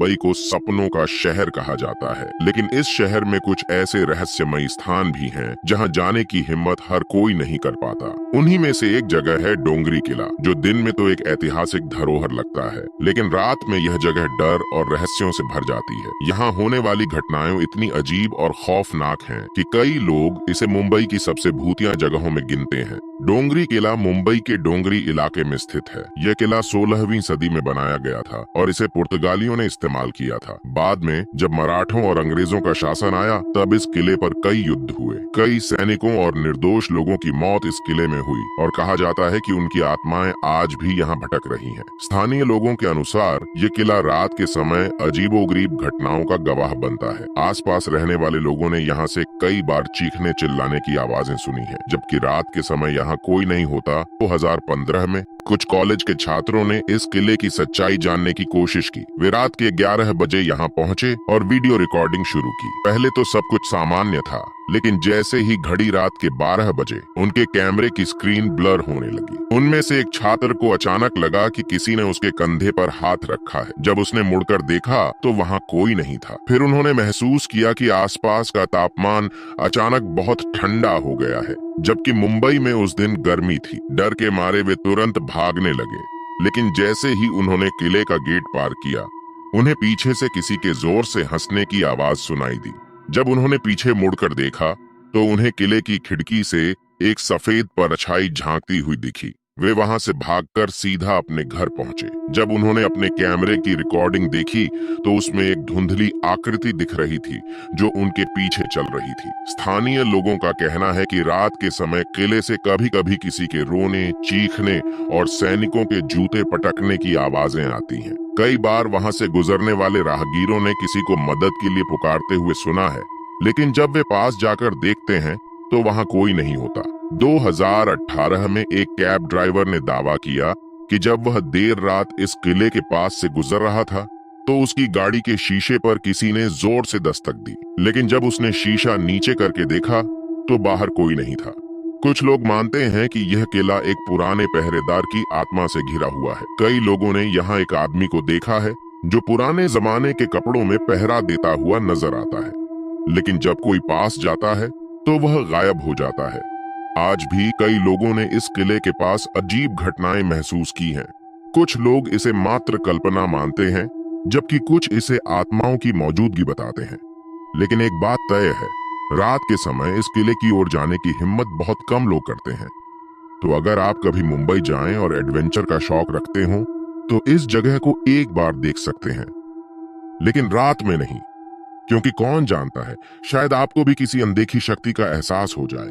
मुंबई को सपनों का शहर कहा जाता है, लेकिन इस शहर में कुछ ऐसे रहस्यमयी स्थान भी हैं जहां जाने की हिम्मत हर कोई नहीं कर पाता। उन्हीं में से एक जगह है डोंगरी किला, जो दिन में तो एक ऐतिहासिक धरोहर लगता है, लेकिन रात में यह जगह डर और रहस्यों से भर जाती है। यहाँ होने वाली घटनाएं इतनी अजीब और खौफनाक हैं कि कई लोग इसे मुंबई की सबसे भूतिया जगहों में गिनते हैं। डोंगरी किला मुंबई के डोंगरी इलाके में स्थित है। यह किला 16वीं सदी में बनाया गया था और इसे पुर्तगालियों ने इस्तेमाल किया था। बाद में जब मराठों और अंग्रेजों का शासन आया, तब इस किले पर कई युद्ध हुए। कई सैनिकों और निर्दोष लोगों की मौत इस किले में हुई और कहा जाता है कि उनकी आत्माएं आज भी यहाँ भटक रही हैं। स्थानीय लोगों के अनुसार ये किला रात के समय अजीबोगरीब घटनाओं का गवाह बनता है। आसपास रहने वाले लोगों ने यहाँ से कई बार चीखने चिल्लाने की आवाजें सुनी है, जबकि रात के समय यहाँ कोई नहीं होता। 2015 में कुछ कॉलेज के छात्रों ने इस किले की सच्चाई जानने की कोशिश की। वे रात के 11 बजे यहाँ पहुँचे और वीडियो रिकॉर्डिंग शुरू की। पहले तो सब कुछ सामान्य था, लेकिन जैसे ही घड़ी रात के 12 बजे उनके कैमरे की स्क्रीन ब्लर होने लगी। उनमें से एक छात्र को अचानक लगा कि किसी ने उसके कंधे पर हाथ रखा है। जब उसने मुड़कर देखा तो वहाँ कोई नहीं था। फिर उन्होंने महसूस किया कि आसपास का तापमान अचानक बहुत ठंडा हो गया है, जबकि मुंबई में उस दिन गर्मी थी। डर के मारे वे तुरंत भागने लगे, लेकिन जैसे ही उन्होंने किले का गेट पार किया, उन्हें पीछे से किसी के जोर से हंसने की आवाज सुनाई दी। जब उन्होंने पीछे मुड़कर देखा तो उन्हें किले की खिड़की से एक सफेद परछाई झांकती हुई दिखी। वे वहां से भागकर सीधा अपने घर पहुंचे। जब उन्होंने अपने कैमरे की रिकॉर्डिंग देखी तो उसमें एक धुंधली आकृति दिख रही थी जो उनके पीछे चल रही थी। स्थानीय लोगों का कहना है कि रात के समय किले से कभी कभी किसी के रोने, चीखने और सैनिकों के जूते पटकने की आवाजें आती हैं। कई बार वहां से गुजरने वाले राहगीरों ने किसी को मदद के लिए पुकारते हुए सुना है, लेकिन जब वे पास जाकर देखते हैं तो वहां कोई नहीं होता। 2018 में एक कैब ड्राइवर ने दावा किया कि जब वह देर रात इस किले के पास से गुजर रहा था तो उसकी गाड़ी के शीशे पर किसी ने जोर से दस्तक दी, लेकिन जब उसने शीशा नीचे करके देखा तो बाहर कोई नहीं था। कुछ लोग मानते हैं कि यह किला एक पुराने पहरेदार की आत्मा से घिरा हुआ है। कई लोगों ने यहाँ एक आदमी को देखा है जो पुराने जमाने के कपड़ों में पहरा देता हुआ नजर आता है, लेकिन जब कोई पास जाता है तो वह गायब हो जाता है। आज भी कई लोगों ने इस किले के पास अजीब घटनाएं महसूस की हैं। कुछ लोग इसे मात्र कल्पना मानते हैं, जबकि कुछ इसे आत्माओं की मौजूदगी बताते हैं। लेकिन एक बात तय है, रात के समय इस किले की ओर जाने की हिम्मत बहुत कम लोग करते हैं। तो अगर आप कभी मुंबई जाएं और एडवेंचर का शौक रखते हो तो इस जगह को एक बार देख सकते हैं, लेकिन रात में नहीं, क्योंकि कौन जानता है, शायद आपको भी किसी अनदेखी शक्ति का एहसास हो जाए।